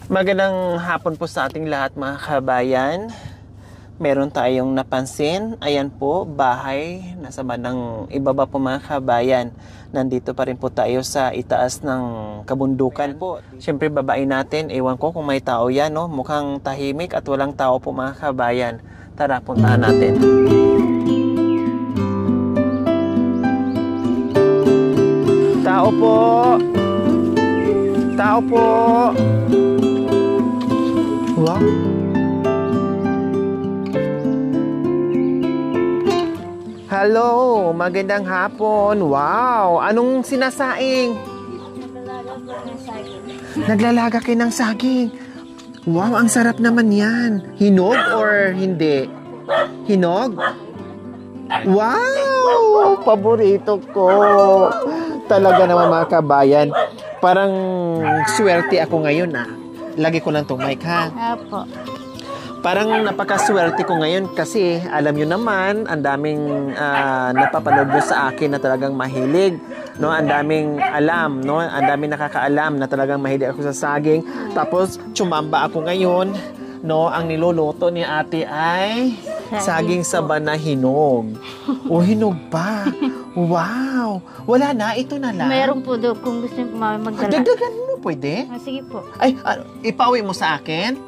Magandang hapon po sa ating lahat mga kabayan. Meron tayong napansin. Ayan po, bahay. Nasa bandang ibaba po mga kabayan. Nandito pa rin po tayo sa itaas ng kabundukan po. Siyempre babain natin. Ewan ko kung may tao yan. No? Mukhang tahimik at walang tao po mga kabayan. Tara, puntahan natin. Tao po! Tao po! Wow! Hello! Magandang hapon! Wow! Anong sinasaing? Naglalaga kayo ng saging. Wow! Ang sarap naman yan. Hinog or hindi? Hinog? Wow! Paborito ko! Talaga naman mga kabayan. Parang swerte ako ngayon Lagi ko lang itong mic ha. Apo. Parang napakaswerte ko ngayon kasi alam nyo naman, ang daming napapanood nyo sa akin na talagang mahilig. No? Ang daming alam, no? Ang daming nakakaalam na talagang mahilig ako sa saging. Tapos, tsumamba ako ngayon. No? Ang niluluto ni ate ay saging saba na hinog. O, hinog pa. Wow! Wala na, ito na lang. Meron po doon kung gusto niyo magdala. Dagdagan mo, pwede? Sige po. Ay, ipauwi mo sa akin?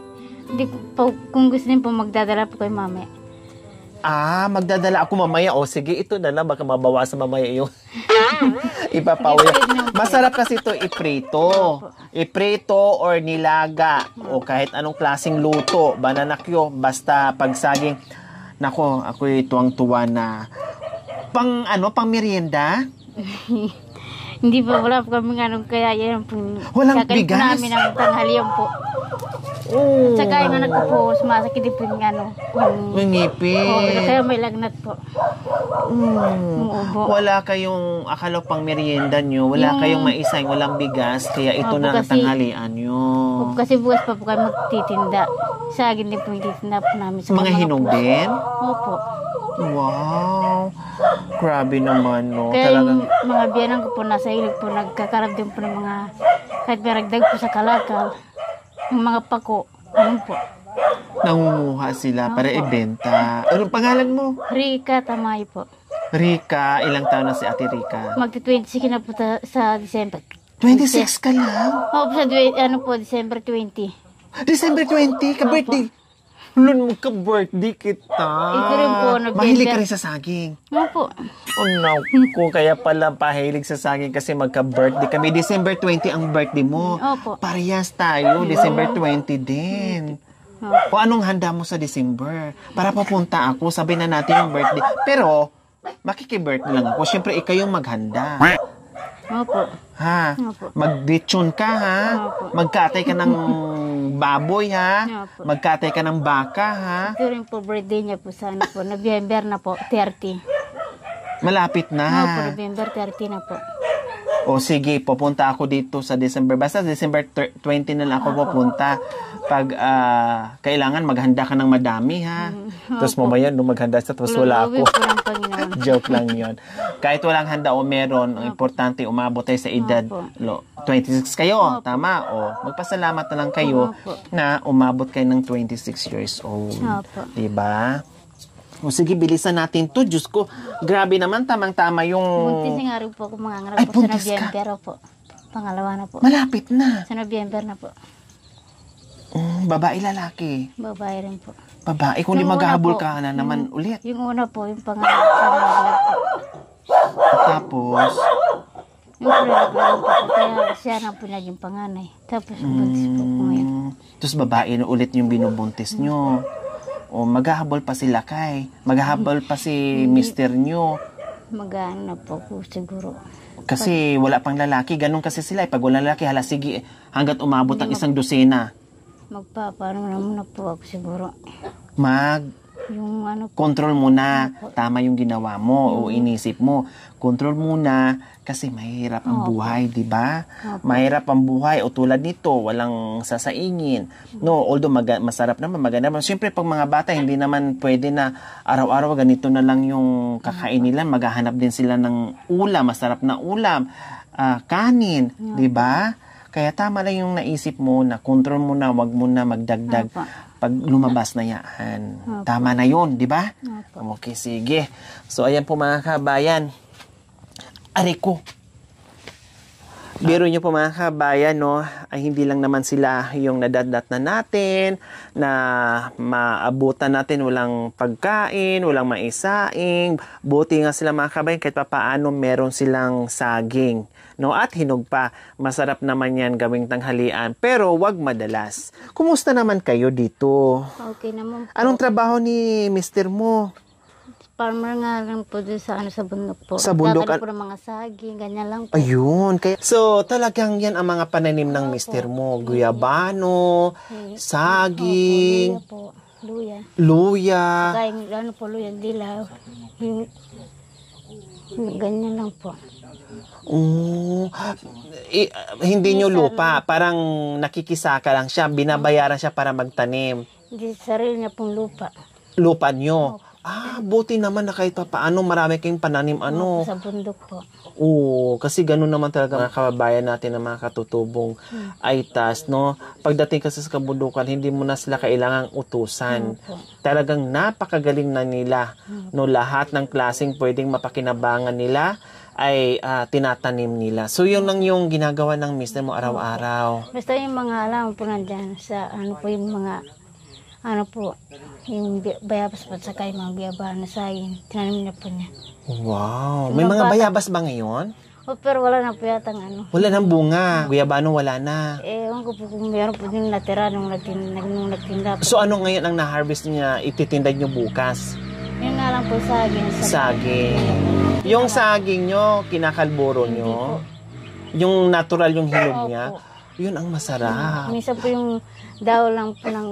Hindi po, kung gusto niyo po magdadala po kay mamaya. Magdadala ako mamaya. O, sige, ito na lang. Baka mabawasan mamaya yung ipapauwi. Masarap kasi ito iprito. Iprito or nilaga. O kahit anong klaseng luto. Bananakyo. Basta pag saging. Nako, ako'y tuwang-tuwa na. Pang merienda? Hindi po, wala po kami ganun. Kaya yan po. Walang kakain bigas? po namin ang tanghalian po. Oh. Saka yung anak ko po, sumasakit din po yung Yung ngipin. kaya may lagnat po. Umuubo. Wala kayong, akala pang merienda nyo, wala kayong maisay, walang bigas, kaya ito na ang tanghalian nyo. Kasi bukas pa po kayo magtitinda. Sa akin din po yung titinda po namin. Sa Mga hinog din? Opo. Wow! Grabe naman, no? Kaya Talagang, yung mga biyanan ko po nasa ilog po, nagkakarap din po ng mga, kahit meragdag po sa kalakal, yung mga pako, ano po. nangunguha sila para ibenta. Anong pangalan mo? Rika Tamay po. Rika. Ilang taon na si Ate Rika? Magti-26 na po sa December. 26 ka lang? Opo, December 20. December 20? Ka-birthday? Lun mo ka-birthday kita. Ito rin po, Mahilig ka rin sa saging. Opo. Oh no, kaya pala pahilig sa saging kasi magka-birthday kami. December 20 ang birthday mo. Opo. Parehas tayo, December 20 din. O anong handa mo sa December? Para papunta ako, sabi na natin yung birthday. Pero, makiki-birthday lang ako. Siyempre, ikaw yung maghanda. Opo. Ha? Opo. Mag-lechon ka, ha? Opo. Magkatay ka ng baboy, ha? Opo. Magkatay ka ng baka, ha? Ito rin po birthday niya po sa ano po, November na po, 30. Malapit Opo, na. November 30 na po. O sige, pupunta ako dito sa December. Basta December 20 na lang ako pupunta. Pag kailangan maghanda ka ng madami, ha? Tapos mamaya nung maghanda sa tapos wala ako. Joke lang yon. Kahit walang handa o meron, ang importante umabot tayo sa edad 26 kayo. Tama? O, magpasalamat na lang kayo na umabot kayo ng 26 years old. Diba? O sige, bilisan natin to. Diyos ko, grabe naman, tamang-tama yung... Buntis nga rin po ako mga anak po sa November po. Pangalawa na po. Malapit na. Sa November na po. Babae, lalaki. Babae rin po. Babae, kung di maghahabol ka na naman ulit. Yung una po, yung pangalawa po. Tapos, yung pangalawa po, kaya siya na po naging panganay. Tapos buntis po ko ngayon. Tapos babae na ulit yung binubuntis nyo. O maghahabol pa sila kay. Maghahabol pa si mister nyo. Mag-ano na po ko siguro. Kasi wala pang lalaki. Ganun kasi sila. Pag wala lalaki, hala sige. Hanggat umabot ang isang dosena. Magpapaano naman na po ako siguro. Yung ano po. Control muna. Tama yung ginawa mo o inisip mo. Control muna kasi mahirap ang buhay, di ba? Mahirap ang buhay o tulad nito, walang sasaingin. No, although masarap naman, maganda naman. Siyempre pag mga bata hindi naman pwede na araw-araw ganito na lang yung kakain nila, maghahanap din sila ng ulam, masarap na ulam, kanin, di ba? Kaya tama lang yung naisip mo na control mo na, wag mo na magdagdag Opo. pag lumabas na yan. Opo. Tama na yun, di ba? Opo. Okay, sige. So, ayan po mga kabayan. Ariko. Biro nyo po mga kabayan, no, ay hindi lang naman sila yung nadadat na natin, na maabutan natin, walang pagkain, walang maisaing. Buti nga sila mga kabayan, kahit papaano meron silang saging. No, at hinog pa. Masarap naman yan gawing tanghalian. Pero wag madalas. Kumusta naman kayo dito? Okay naman po. Anong trabaho ni mister mo? Farmer nga lang po doon sa, sa bundok po. Sa bundok, Nagkakaroon po ng mga saging, ganyan lang po. Ayun. Kaya, so, talagang yan ang mga pananim ng mister mo. Guyabano, saging, Opo, luya po. Luya. luya. Kaya ano po, luya, dilaw. Yung ganyan lang po. Hindi nyo lupa. Parang nakikisaka lang siya. Binabayaran siya para magtanim. Hindi sarili niya pong lupa. Lupa nyo. Buti naman na kahit paano marami kayong pananim Opo, sa bundok po. Oo, kasi ganun naman talaga mga kababayan natin na mga katutubong aitas, no? Pagdating kasi sa kabundukan, hindi mo na sila kailangang utusan. Talagang napakagaling na nila, no? Lahat ng klaseng pwedeng mapakinabangan nila ay tinatanim nila. So, yun lang yung ginagawa ng mister mo araw-araw. Basta yung mga alam po nandyan sa ano po yung mga yung bayabas po saka yung mga biyaba na saging. Tinanim na po niya. Wow! May mga bayabas ba ngayon? Pero wala na po yata ng Wala nang bunga. Guyabano wala na. Ewan ko po kung meron po yung natira nung nagtinda po. So, ano ngayon ang na-harvest niya, ititinda niyo bukas? Yun nga lang po saging. Saging. Yung saging nyo, kinakalburo nyo. Yung natural yung hinog niya. Yun ang masarap. Minsan po yung daw lang po ng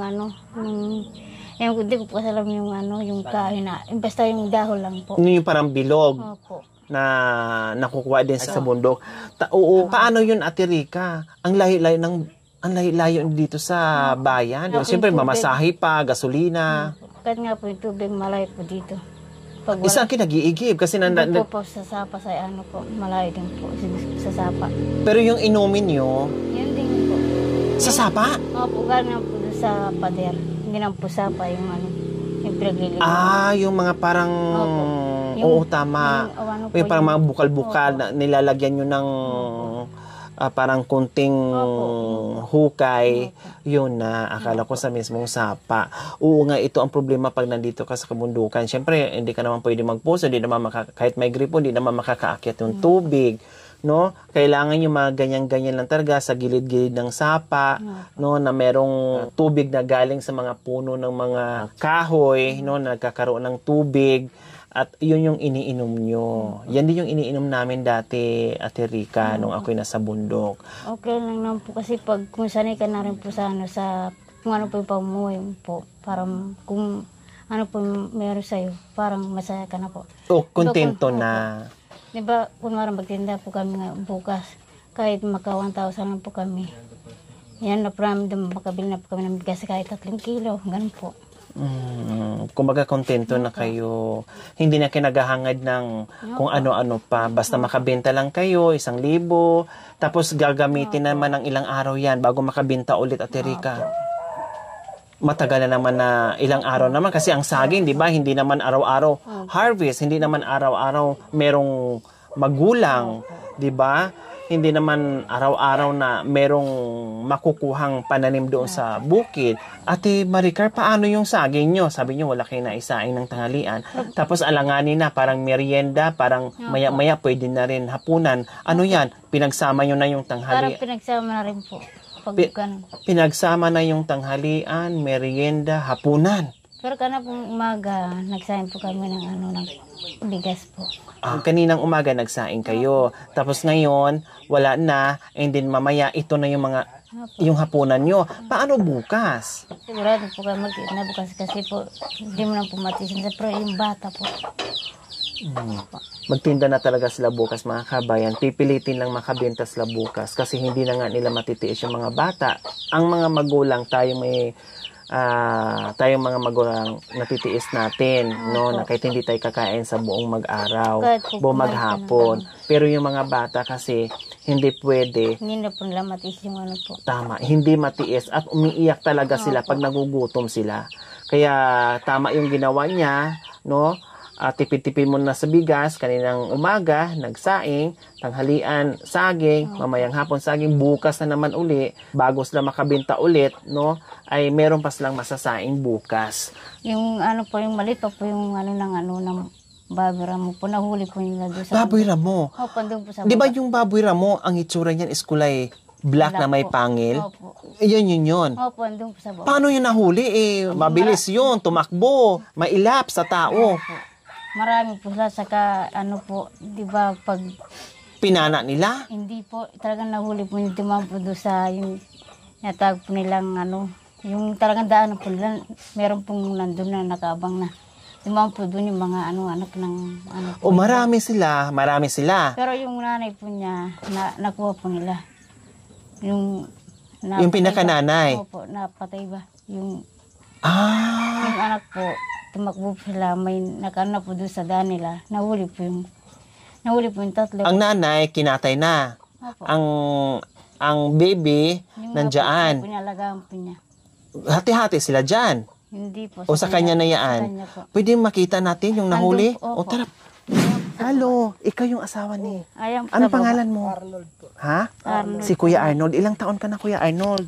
hindi ko po alam yung yung kahoy na, basta yung dahon lang po. Yung parang bilog. Opo. Na nakukuha din sa bundok. Oo, paano yun, Ate Rica? Ang layo dito sa bayan. Siyempre, mamasahe pa, gasolina. Kahit nga po yung tubig, malayo po dito. Pag Isang kinag-iigib kasi hindi po sa sapa sa po, malayo din po sa sapa. Pero yung inumin nyo, Yun din po. sa sapa? Opo, galing na po sa pader. Hindi na po sapa yung yung pinagliliwan. Yung mga parang... Oo, tama. Yung parang mga bukal-bukal na nilalagyan nyo ng parang kunting hukay. Yun na, akala ko sa mismong sapa. Oo nga, ito ang problema pag nandito ka sa kabundukan. Siyempre, hindi ka naman pwede magpuso, kahit may gripo, hindi naman makakaakyat yung tubig. No, kailangan yung mga ganyan-ganyan lang talaga sa gilid-gilid ng sapa, no, na merong tubig na galing sa mga puno ng mga kahoy, no, nagkakaroon ng tubig, at yun yung iniinom nyo. Yan din yung iniinom namin dati, Ate Rica, nung ako'y nasa bundok. Okay lang naman po kasi pag kung sanay ka na rin po sa kung ano po yung pamuhay po, parang kung ano po meron sa'yo, parang masaya ka na po. Kontento na. Diba, kunwari magtinda po kami bukas, kahit maka 1,000 lang po kami. Yan na po namin, makabili na po kami ng bigas kahit 3 kilo, ganun po. Kumbaga kontento na kayo. Hindi na kinagahangad ng kung ano-ano pa. Basta makabenta lang kayo, 1,000. Tapos gagamitin naman ng ilang araw yan bago makabenta ulit, Ate Rica. Matagal na naman na ilang araw naman kasi ang saging, di ba, hindi naman araw-araw harvest, hindi naman araw-araw merong magulang, di ba? Hindi naman araw-araw na merong makukuhang pananim doon sa bukid. Ate Maricar, paano yung saging nyo? Sabi nyo, wala kayo na isaing ng tanghalian. Tapos alanganin na, parang merienda, parang maya-maya pwede na rin hapunan. Ano yan? Pinagsama nyo na yung tanghalian? Parang pinagsama na rin po. Pinagsama na yung tanghalian, merienda, hapunan. Pero kanapong umaga, nagsahin po kami ng bigas po. Kaninang umaga nagsaing kayo. Tapos ngayon, wala na. And then mamaya, ito na yung hapunan nyo. Paano bukas? Sigurado po kami na bukas kasi po, hindi mo na po matisin. Pero yung bata po. Magtinda na talaga sila bukas, mga kabayan. Pipilitin lang makabenta sila bukas kasi hindi na nga nila matitiis yung mga bata. Ang mga magulang, tayo may tayong mga magulang natitiis natin, no, na kahit hindi tayo kakain sa buong mag-araw, Kahit po buong kumain ka maghapon. Pero yung mga bata kasi hindi pwede, Hindi na po nila matiis yung ano po. tama, hindi matiis at umiiyak talaga sila pag nagugutom sila. Kaya tama yung ginawa niya, no? Tipid-tipid mo na sa bigas, kaninang umaga, nagsaing, tanghalian, saging, mamayang hapon, saging, bukas na naman uli, bago sila makabenta ulit, no, ay meron pa silang masasaing bukas. Yung ano po, yung maliit pa po yung ano ng baboy ramo po. Nahuli po nila doon sa... Baboy ramo. Opo, doon po sa Di ba baba. yung baboy ramo, ang itsura niyan is kulay black na may po. pangil? Opo. Yun. Opo, doon po sa baba. Paano yun nahuli? Mabilis yun, tumakbo, mailap sa tao. Marami po sila, saka ano po, di ba pag Pinana nila? hindi po, talagang nahuli po yung dumam po doon sa yung natawag po nilang ano, yung talagang daan po nila, meron pong nandun na nakaabang na. Dumam po doon yung mga ano, anak ng ano po. O marami sila. Pero yung nanay po niya, nakuha po nila. Yung Yung pinakananay? Opo, napatay ba? Yung Ah, anak po, tumakbo po sila, may nakana po doon sa daan nila. Nahuli po yung tatlo. ang nanay kinatay na. Opo. Ang baby Yung nandiyan. po niya, alagaan po niya. Hati-hati sila dyan. Hindi po. O sa kanya na Sa yan. kanya po. Pwede makita natin yung nahuli? Andun po, O opo. tara. Hello, ikaw yung asawa ni. Ayan po. Ano sa baba. pangalan mo? Arnold po. Ha? Arnold. Si Kuya Arnold. Ilang taon ka na, Kuya Arnold?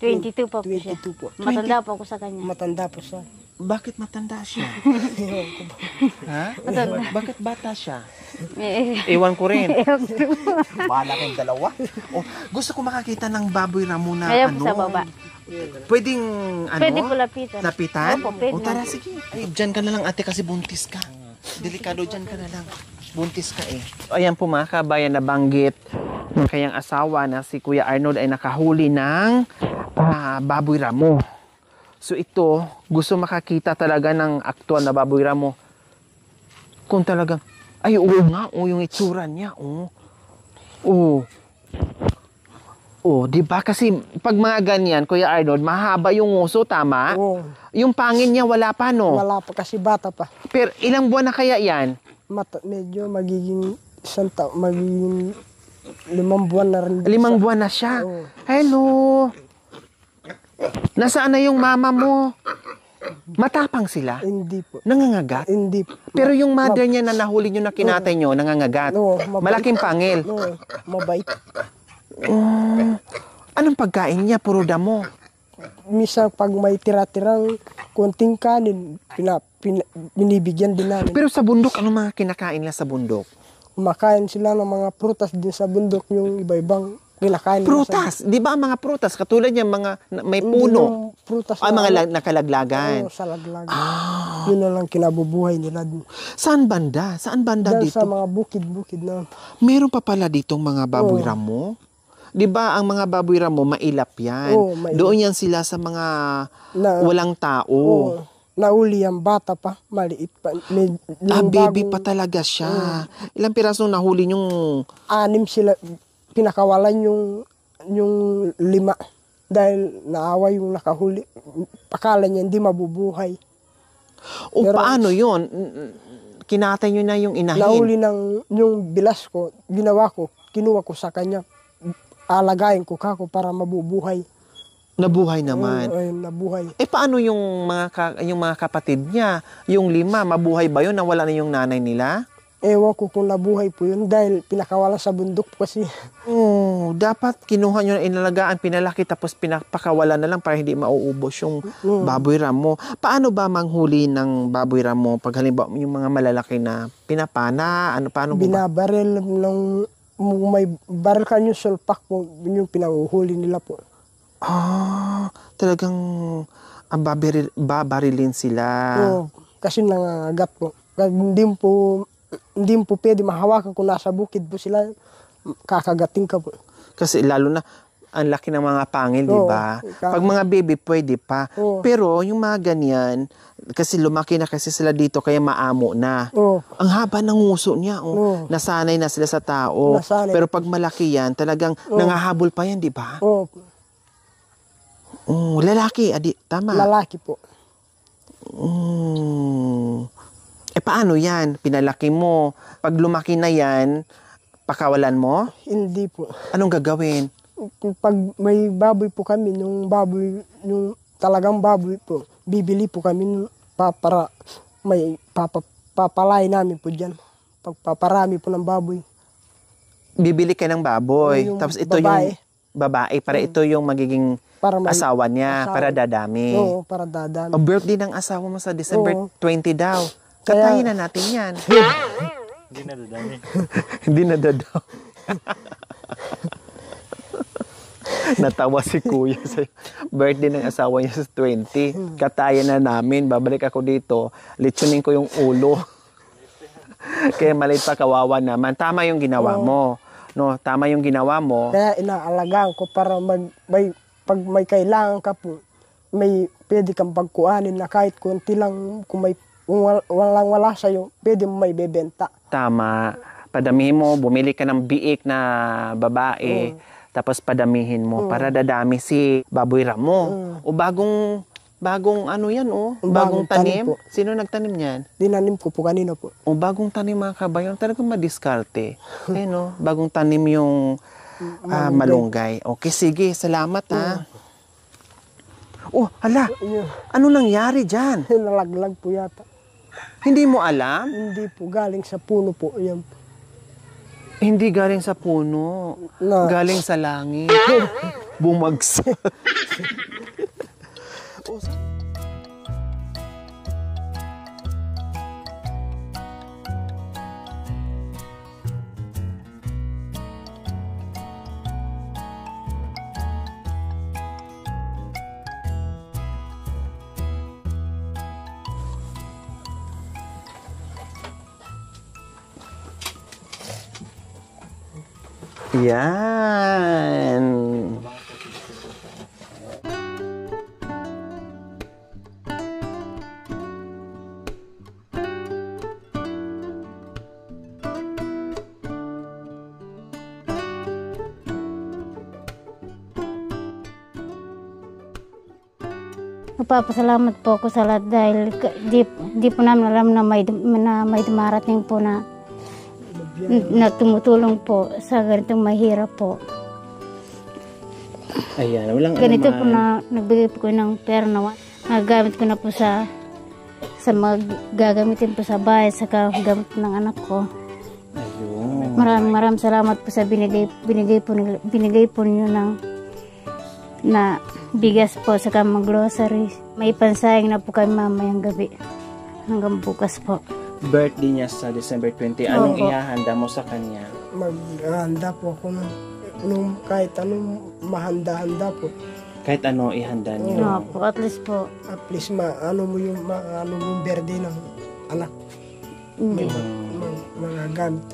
22 po siya. 22 po. Matanda po ako sa kanya. Matanda po siya. Bakit matanda siya? Ha? Bakit bata siya? Ewan ko rin. Bahala kayong dalawa. Oh, gusto ko makakita ng baboy ramo na Ayan ano. po sa baba. Pwedeng ano? Pwede po lapitan. Lapitan? Opo, pwede. O tara, sige. Ay, dyan ka na lang ate kasi buntis ka. Delikado dyan ka na lang. Buntis ka eh. Ayan po mga kabayan, nabanggit ng kayang asawa na si Kuya Arnold ay nakahuli ng baboy ramo. So ito, gusto makakita talaga ng aktual na baboy ramo. Kung talagang, ay oo nga, yung itsura niya, di ba? Kasi pag mga ganyan, Kuya Arnold, mahaba yung nguso, tama? Oo. Yung pangin niya wala pa, no? Wala pa kasi bata pa. Pero ilang buwan na kaya yan? Medyo magiging magiging 5 buwan na rin. 5 buwan na siya. Oo. Hello. Nasaan na yung mama mo? Matapang sila? Hindi po. Nangangagat? Hindi po. Pero yung mother niya na nahuli nyo na kinatay nyo, nangangagat? Oo, mabait. Malaking pangil? Oo, mabait. Anong pagkain niya? Puro damo? Misa pag may tira-tirang konting kanin, binibigyan din namin. Pero sa bundok, ano mga kinakain nila sa bundok? Kumakain sila ng mga prutas din sa bundok, yung iba-ibang kinakain. nila Prutas! Di ba ang mga prutas? Katulad yung mga may Hindi puno. yung prutas Ay, na- mga nakalaglagan. Oo, sa laglag. Yun na lang kinabubuhay nila. Saan banda? Saan banda Dahil dito? sa mga bukid-bukid na. Meron pa pala ditong mga baboy Oo. ramo? Di ba ang mga baboy ramo, mailap yan? Oo, mailap. Doon yan sila sa mga Na- walang tao. Oo. Nauli ang bata pa, maliit pa. Baby pa talaga siya. Ilang piraso nahuli yung... 6 sila, pinakawalan yung 5. Dahil naawa yung nakahuli. Akala niya hindi mabubuhay. O Pero- paano yun? Kinatay nyo na yung inahin. Nauli yung bilas ko, ginawa ko, kinuha ko sa kanya. Alagayin ko kako para mabubuhay. Nabuhay naman. Ayun, nabuhay. Paano yung mga kapatid niya? Yung 5, mabuhay ba yun? Nawala na yung nanay nila? Ewan ko kung nabuhay po yun dahil pinakawala sa bundok kasi. Dapat kinuha nyo na inalagaan, pinalaki, tapos pinapakawalan na lang para hindi mauubos yung baboy ramo. Paano ba manghuli ng baboy ramo pag halimbawa yung mga malalaki na pinapana? Paano ba? Binabaril ng may baril ka yung sulpak po, yun yung pinanguhuli nila po. Talagang babarilin sila. Oo, kasi nangangagat po. Hindi po pwede mahawakan kung nasa bukid po sila, kakagating ka po. Kasi lalo na, ang laki ng mga pangil, di ba? Pag mga baby, pwede pa. Oo. Pero yung mga ganyan, kasi lumaki na kasi sila dito, kaya maamo na. Oo. Ang haba ng nguso niya. Oo. Nasanay na sila sa tao. Nasanay. Pero pag malaki yan, talagang nangahabol pa yan, di ba? Oo. Oh, lalaki, adi, tama. Lalaki po. Oh. Paano yan? Pinalaki mo. Pag lumaki na yan, pakawalan mo? Hindi po. Anong gagawin? Pag may baboy po kami, yung talagang baboy po, bibili po kami para may papalay namin po dyan. Pagpaparami po ng baboy. Bibili ka ng baboy. Yung Tapos ito babae. yung babae. Para ito yung magiging Para may asawa niya. asawa. Para dadami. Oo, para dadami. O birthday ng asawa mo sa December Oo. 20 daw. Kaya- Katayin na natin yan. Hindi na dadami. Hindi na dadaw. Natawa si kuya sa birthday ng asawa niya sa 20. Katayan na namin. Babalik ako dito. Litsunin ko yung ulo. Kaya maliit pa, kawawa naman. Tama yung ginawa mo. No, tama yung ginawa mo. Kaya inaalagaan ko para pag may kailangan ka po, pwede kang pagkuhanin na kahit konti lang, kung wala sa'yo, pwede mo may bebenta. Tama. Padamihin mo, bumili ka ng biik na babae, tapos padamihin mo para dadami si Baboy Ramo. O bagong ano yan, bagong tanim. po. Sino nagtanim niyan? Dinanim ko po kanina po. O bagong tanim mga kabayon, talagang madiskarte. Bagong tanim yung malunggay. Okay, sige, salamat ha. Oh, hala, ano nangyari dyan? Nalaglag po yata. Hindi mo alam? Hindi po, galing sa puno po. Yan. Hindi galing sa puno. Na- Galing sa langit. Bumagsak. Yan. Nagpapasalamat po ako sa lahat dahil di po namin alam na may dumarating po na tumutulong po sa ganitong mahirap po. Ayan, walang Ganito po anuman. na nagbigay po ko ng pera na nagamit ko na po sa mga gagamitin po sa bahay sa gamit ng anak ko. Ayun. Maraming salamat po sa binigay po niyo na bigas po sa mga groceries. May pansayang na po kami mamayang gabi hanggang bukas po. Birthday niya sa December 20. Anong Opo. ihahanda mo sa kanya? Maghanda po ako kahit anong mahanda-handa po. Kahit ano ihanda niyo. No po, at least po. At least maano mo yung birthday ng anak. Hindi. Mga gamit.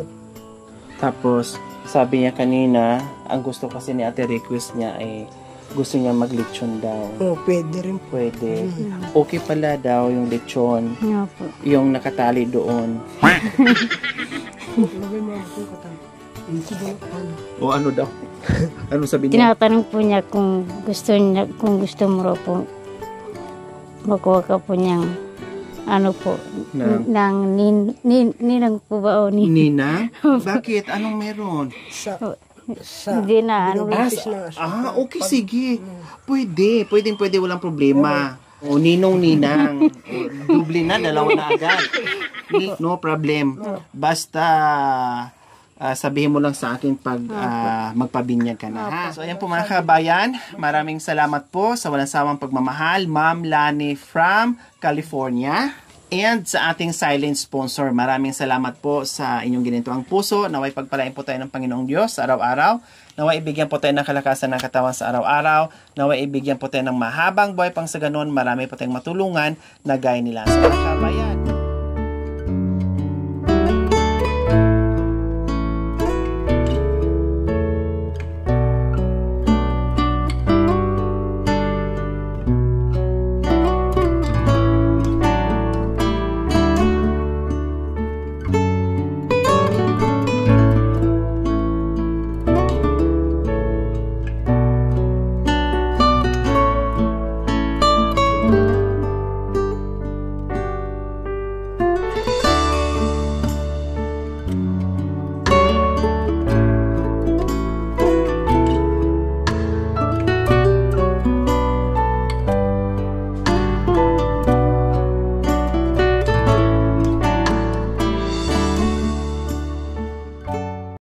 Tapos, sabi niya kanina, ang gusto kasi ni Ate request niya ay gusto niya maglechon daw. Oh, pwede rin po. Pwede. Okay pala daw yung lechon. No po. Yung nakatali doon. Lagay mo ang katang. O ano daw? Ano sabi niya? Tinatanong po niya kung gusto mo raw po makuha ka po niyang ano po, ng ninang po ba o Nina? Bakit? Anong meron? hindi na, ano Okay, sige. Pwede, walang problema. O, ninong-ninang. Doble na, dalawa na agad. No problem. Basta, sabihin mo lang sa akin pag magpabinyag ka na. Ha? So, ayan po mga kabayan. Maraming salamat po sa walang sawang pagmamahal. Ma'am Lani from California. And sa ating silent sponsor, maraming salamat po sa inyong ginintuang puso. Naway pagpalain po tayo ng Panginoong Diyos sa araw-araw. Naway ibigyan po tayo ng kalakasan ng katawan sa araw-araw. Naway ibigyan po tayo ng mahabang buhay pang sa ganon. Marami po tayong matulungan na gaya nila. So mga kabayan,